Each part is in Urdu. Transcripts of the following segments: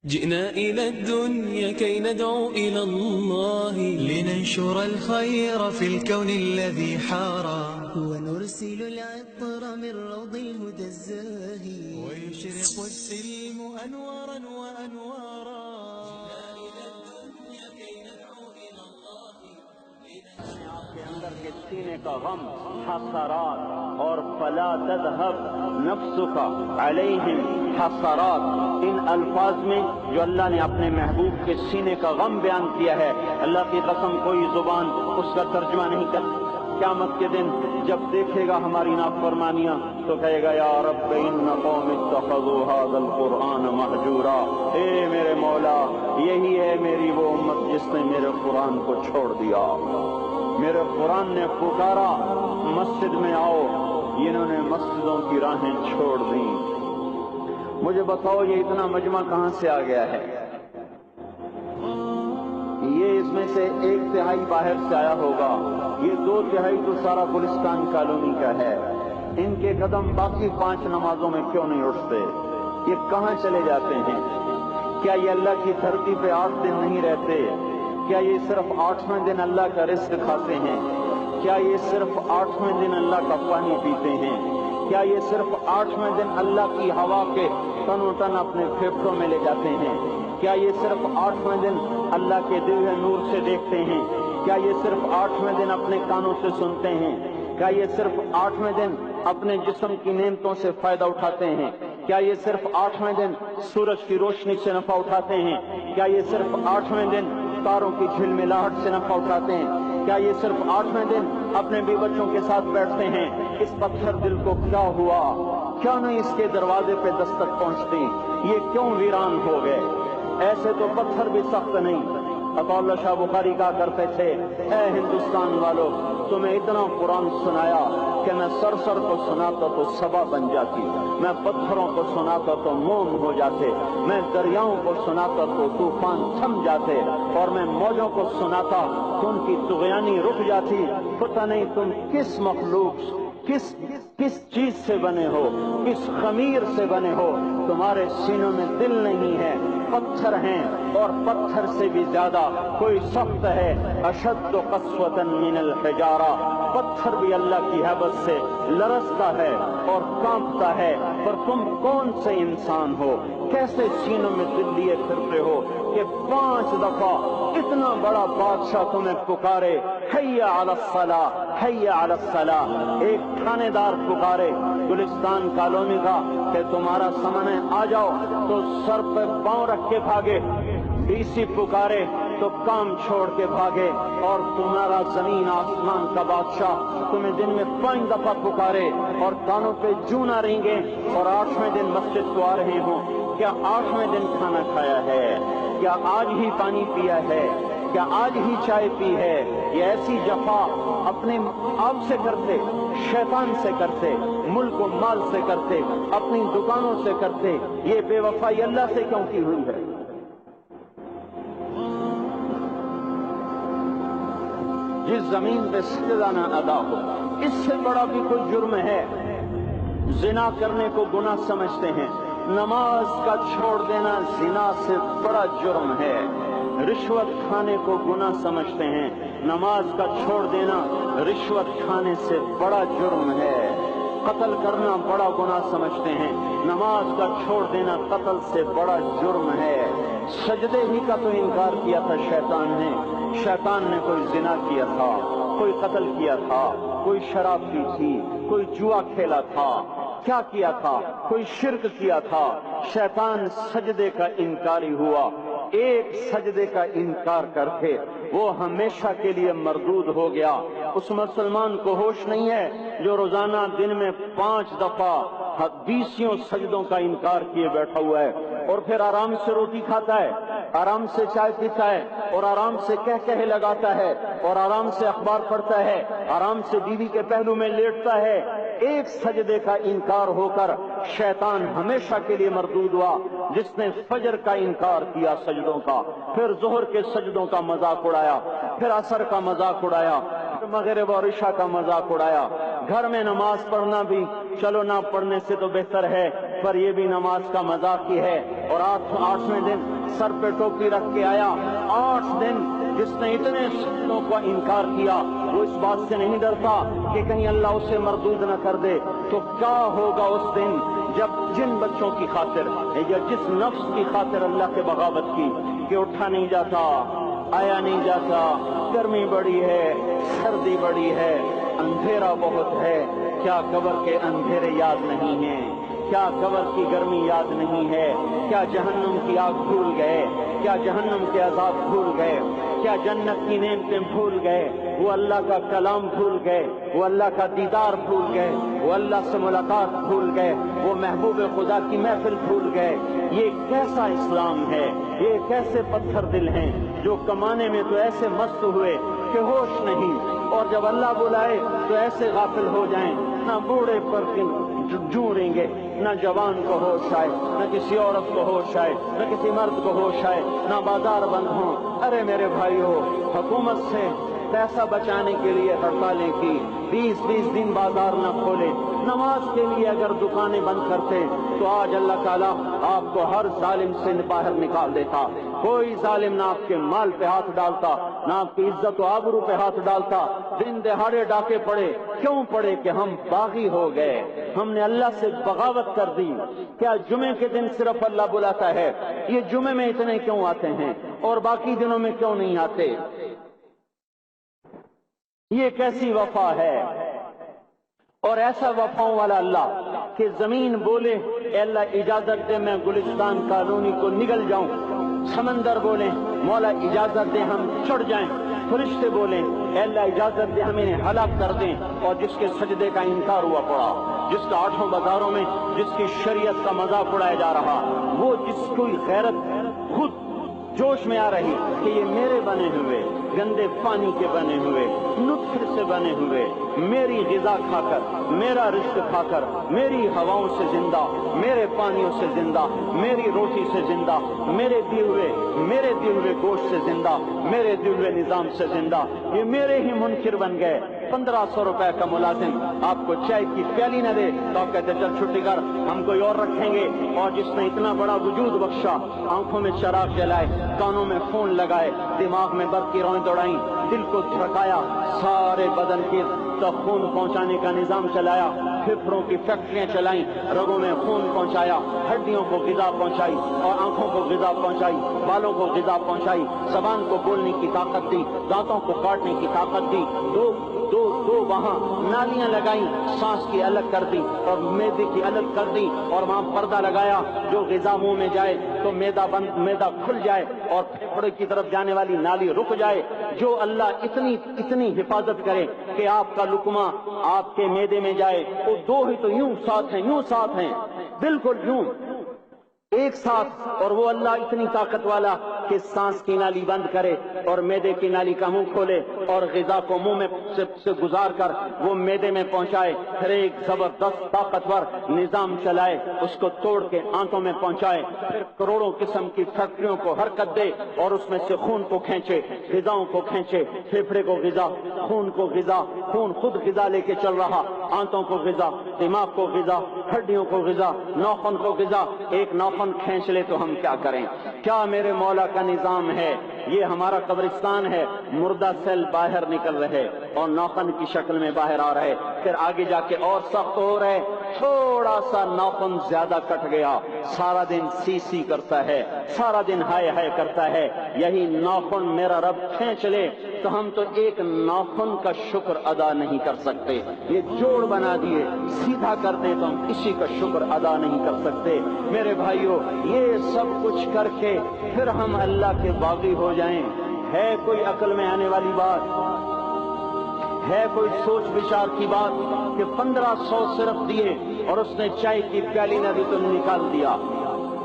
جئنا إلى الدنيا كي ندعو إلى الله لننشر الخير في الكون الذي حارى ونرسل العطر من روض الهدى الزاهي ويشرق السلم أنوارا وأنوارا. إلى الدنيا كي ندعو إلى الله کے اندر کے سینے کا غم حسرات اور فلا تذهب نفسك علیہم حسرات، ان الفاظ میں جو اللہ نے اپنے محبوب کے سینے کا غم بیان کیا ہے، اللہ کی قسم کوئی زبان اس کا ترجمہ نہیں کر. قیامت کے دن جب دیکھے گا ہماری نافرمانیاں تو کہے گا یا رب ان قوم اتخذوا هذا القرآن مہجورا، اے میرے مولا یہی ہے میری وہ امت جس نے میرے قرآن کو چھوڑ دیا. میرے قرآن نے پکارا مسجد میں آؤ، انہوں نے مسجدوں کی راہیں چھوڑ دیں. مجھے بتاؤ یہ اتنا مجمع کہاں سے آ گیا ہے؟ یہ اس میں سے 1/3 باہر سے آیا ہوگا، یہ 2/3 تو سارا گلستان کالونی کا ہے. ان کے قدم باقی 5 نمازوں میں کیوں نہیں اٹھتے؟ یہ کہاں چلے جاتے ہیں؟ کیا یہ اللہ کی دھرتی پہ 8 دن نہیں رہتے؟ کیا یہ صرف 8ویں دن اللہ کا رزق کھاتے ہیں؟ کیا یہ صرف 8ویں دن اللہ کا پانی پیتے ہیں؟ کیا یہ صرف 8ویں دن اللہ کی ہوا کے تن و تن اپنے پھیپھڑوں میں لے جاتے ہیں؟ کیا یہ صرف 8ویں دن اللہ کے دل نور سے دیکھتے ہیں؟ کیا یہ صرف 8ویں دن اپنے کانوں سے سنتے ہیں؟ کیا یہ صرف 8ویں دن اپنے جسم کی نعمتوں سے فائدہ اٹھاتے ہیں؟ کیا یہ صرف 8ویں دن سورج کی روشنی سے نفع اٹھاتے ہیں؟ کیا یہ صرف 8ویں دن تاروں کی جھلملاہٹ سے نفع اٹھاتے ہیں؟ کیا یہ صرف 8ویں دن اپنے بیوی بچوں کے ساتھ بیٹھتے ہیں؟ اس پتھر دل کو کیا ہوا؟ کیا نہیں اس کے دروازے پہ دستک پہنچتی؟ یہ کیوں ویران ہو گئے؟ ایسے تو پتھر بھی سخت نہیں. عطا اللہ شاہ بخاری کہا کرتے تھے اے ہندوستان والو، تمہیں اتنا قرآن سنایا کہ میں سرسر کو سناتا تو صبا بن جاتی، میں پتھروں کو سناتا تو موم ہو جاتے، میں دریاؤں کو سناتا تو طوفان تھم جاتے، اور میں موجوں کو سناتا تو ان کی طغیانی رک جاتی. پتہ نہیں تم کس مخلوق کس چیز سے بنے ہو، کس خمیر سے بنے ہو. تمہارے سینوں میں دل نہیں ہے، پتھر ہیں، اور پتھر سے بھی زیادہ کوئی سخت ہے. اشد قسوۃ من الحجارہ، پتھر بھی اللہ کی ہیبت سے لرزتا ہے اور کانپتا ہے. پر تم کون سے انسان ہو؟ کیسے سینوں میں دل لیے پھرتے ہو کہ 5 دفعہ اتنا بڑا بادشاہ تمہیں پکارے حی علی الصلاۃ حی علی الصلاۃ. ایک تھانے دار پکارے گلستان کالونی کا کہ تمہارا سامان ہے آ جاؤ، تو سر پہ پاؤں رکھ کے بھاگے. DC پکارے تو کام چھوڑ کے بھاگے. اور تمہارا زمین آسمان کا بادشاہ تمہیں دن میں 5 دفعہ پکارے اور کانوں پہ جوں نہ رینگے، اور 8ویں دن مسجد کو آ رہے ہوں. کیا 8ویں دن کھانا کھایا ہے؟ کیا آج ہی پانی پیا ہے؟ کیا آج ہی چائے پی ہے؟ یہ ایسی جفا اپنے آپ سے کرتے، شیطان سے کرتے، ملک و مال سے کرتے، اپنی دکانوں سے کرتے. یہ بے وفائی اللہ سے کیوں کی ہوئی ہے؟ جس زمین پہ سجدہ نہ ادا ہو، اس سے بڑا بھی کوئی جرم ہے؟ زنا کرنے کو گناہ سمجھتے ہیں، نماز کا چھوڑ دینا زنا سے بڑا جرم ہے. رشوت کھانے کو گناہ سمجھتے ہیں، نماز کا چھوڑ دینا رشوت کھانے سے بڑا جرم ہے. قتل کرنا بڑا گناہ سمجھتے ہیں، نماز کا چھوڑ دینا قتل سے بڑا جرم ہے. سجدے ہی کا تو انکار کیا تھا شیطان نے. شیطان نے کوئی زنا کیا تھا، کوئی قتل کیا تھا، کوئی شراب پی تھی، کوئی جوا کھیلا تھا، کیا کیا تھا؟ کوئی شرک کیا تھا. شیطان سجدے کا انکاری ہوا. ایک سجدے کا انکار کر کے وہ ہمیشہ کے لیے مردود ہو گیا. اس مسلمان کو ہوش نہیں ہے جو روزانہ دن میں 5 دفعہ 20 سجدوں کا انکار کیے بیٹھا ہوا ہے، اور پھر آرام سے روٹی کھاتا ہے، آرام سے چائے پیتا ہے، اور آرام سے کہے لگاتا ہے، اور آرام سے اخبار پڑھتا ہے، آرام سے بیوی کے پہلو میں لیٹتا ہے. ایک سجدے کا انکار ہو کر شیطان ہمیشہ کے لیے مردود ہوا. جس نے فجر کا انکار کیا سجدوں کا، پھر ظہر کے سجدوں کا مذاق اڑایا، پھر عصر کا مذاق اڑایا، پھر مغرب اور عشاء کا مذاق اڑایا. گھر میں نماز پڑھنا بھی چلو نہ پڑھنے سے تو بہتر ہے پر یہ بھی نماز کا مذاق کی ہے، اور 8ویں دن سر پہ ٹوپی رکھ کے آیا۔ 8 دن جس نے اتنے سنتوں کا انکار کیا، وہ اس بات سے نہیں ڈرتا کہ کہیں اللہ اسے مردود نہ کر دے، تو کیا ہوگا اس دن جب جن بچوں کی خاطر یا جس نفس کی خاطر اللہ کے بغاوت کی کہ اٹھا نہیں جاتا، آیا نہیں جاتا، گرمی بڑی ہے، سردی بڑی ہے، اندھیرا بہت ہے، کیا قبر کے اندھیرے یاد نہیں ہیں؟ کیا قبر کی گرمی یاد نہیں ہے؟ کیا جہنم کی آگ بھول گئے؟ کیا جہنم کے عذاب بھول گئے؟ کیا جنت کی نعمتیں بھول گئے؟ وہ اللہ کا کلام بھول گئے؟ وہ اللہ کا دیدار بھول گئے؟ وہ اللہ سے ملاقات بھول گئے؟ وہ محبوب خدا کی محفل بھول گئے؟ یہ کیسا اسلام ہے؟ یہ کیسے پتھر دل ہیں جو کمانے میں تو ایسے مست ہوئے کہ ہوش نہیں، اور جب اللہ بلائے تو ایسے غافل ہو جائیں، نہ بوڑھے پر جوڑیں گے، نہ جوان کو ہوش آئے، نہ کسی عورت کو ہوش آئے، نہ کسی مرد کو ہوش آئے، نہ بازار بند ہوں۔ ارے میرے بھائیو، حکومت سے پیسہ بچانے کے لیے ہڑتالیں کی، 20 دن بازار نہ کھولے، نماز کے لیے اگر دکانیں بند کرتے تو آج اللہ تعالیٰ آپ کو ہر ظالم سے باہر نکال دیتا۔ کوئی ظالم نہ آپ کے مال پہ ہاتھ ڈالتا، نہ آپ کی عزت و آبرو پہ ہاتھ ڈالتا۔ دن دہاڑے ڈاکے پڑے، کیوں پڑے؟ کہ ہم باغی ہو گئے، ہم نے اللہ سے بغاوت کر دی۔ کیا جمعے کے دن صرف اللہ بلاتا ہے؟ یہ جمعے میں اتنے کیوں آتے ہیں اور باقی دنوں میں کیوں نہیں آتے؟ یہ کیسی وفا ہے؟ اور ایسا وفاؤں والا اللہ کہ زمین بولے اے اللہ اجازت دے میں گلستان کالونی کو نگل جاؤں، سمندر بولے مولا اجازت دے ہم چڑھ جائیں، فرشتے بولیں اے اللہ اجازت دے ہم انہیں ہلاک کر دیں، اور جس کے سجدے کا انکار ہوا پڑا، جس کا 8 بازاروں میں جس کی شریعت کا مذاق اڑایا جا رہا، وہ جس کوئی غیرت خود جوش میں آ رہی کہ یہ میرے بنے ہوئے گندے پانی کے بنے ہوئے نطفے سے بنے ہوئے، میری غذا کھا کر، میرا رزق کھا کر، میری ہواؤں سے زندہ، میرے پانیوں سے زندہ، میری روٹی سے زندہ، میرے دیے ہوئے گوشت سے زندہ، میرے دیے ہوئے نظام سے زندہ، یہ میرے ہی منکر بن گئے۔ 1500 روپے کا ملازم آپ کو چائے کی پیالی نہ دے تو آپ کہتے چل چھٹی کر، ہم کوئی اور رکھیں گے۔ اور جس نے اتنا بڑا وجود بخشا، آنکھوں میں چراغ جلائے، کانوں میں فون لگائے، دماغ میں برق کی روئیں دوڑائیں، دل کو دھڑکایا، سارے بدن کے خون پہنچانے کا نظام چلایا، پھپھڑوں کی فیکٹریاں چلائیں، رگوں میں خون پہنچایا، ہڈیوں کو غذا پہنچائی اور آنکھوں کو غذا پہنچائی، بالوں کو غذا پہنچائی، زبان کو بولنے کی طاقت دی، دانتوں کو کاٹنے کی طاقت دی، دو وہاں نالیاں لگائیں، سانس کی الگ کر دی اور معدے کی الگ کر دی، اور وہاں پردہ لگایا، جو غذا منہ میں جائے تو معدہ کھل جائے اور پھیپھڑے کی طرف جانے والی نالی رک جائے۔ جو اللہ اتنی حفاظت کرے کہ آپ کا لقمہ آپ کے معدے میں جائے، وہ 2 ہی تو یوں ساتھ ہیں بالکل یوں ایک ساتھ، اور وہ اللہ اتنی طاقت والا کہ سانس کی نالی بند کرے اور معدے کی نالی کا منہ کھولے اور غذا کو منہ میں سے گزار کر وہ معدے میں پہنچائے، پھر ایک زبردست طاقتور نظام چلائے، اس کو توڑ کے آنتوں میں پہنچائے، پھر کروڑوں قسم کی فیکٹریوں کو حرکت دے اور اس میں سے خون کو کھینچے، غذاؤں کو کھینچے، پھیپھڑے کو غذا، خون کو غذا، خون خود غذا لے کے چل رہا، آنتوں کو غذا، دماغ کو غذا، ہڈیوں کو غذا، ناخن کو غذا، ایک ناخن کھینچ لے تو ہم کیا کریں؟ کیا میرے مولا کا نظام ہے؟ یہ ہمارا قبرستان ہے، مردہ سیل باہر نکل رہے اور ناخن کی شکل میں باہر آ رہے، پھر آگے جا کے اور سخت ہو رہے، تھوڑا سا ناخن زیادہ کٹ گیا، سارا دن سی کرتا ہے، سارا دن ہائے کرتا ہے، یہی ناخن میرا رب کھینچ لے تو ہم تو ایک ناخن کا شکر ادا نہیں کر سکتے، یہ جوڑ بنا دیے سیدھا کر دے تو ہم کسی کا شکر ادا نہیں کر سکتے۔ میرے بھائیو، یہ سب کچھ کر کے پھر ہم اللہ کے باغی ہو جائیں، ہے کوئی عقل میں آنے والی بات؟ ہے کوئی سوچ بچار کی بات کہ 1500 صرف دیے اور اس نے چائے کی پیالی نہ دی تو نکال دیا،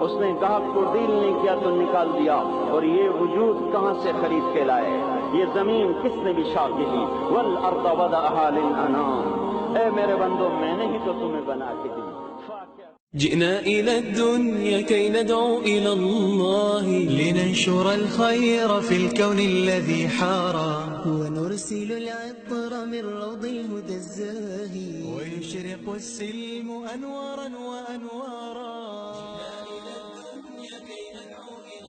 اس نے گاہک کو ڈیل نہیں کیا تو نکال دیا، اور یہ وجود کہاں سے خرید کے لائے؟ یہ زمین کس نے بچھا کے دی؟ والارض وضعها للانام، اے میرے بندو میں نے ہی تو تمہیں بنا کے دی۔ جئنا إلى الدنيا كي ندعو إلى الله لننشر الخير في الكون الذي حارى ونرسل العطر من روض الهدى الزاهي ويشرق السلم أنوارا وأنوارا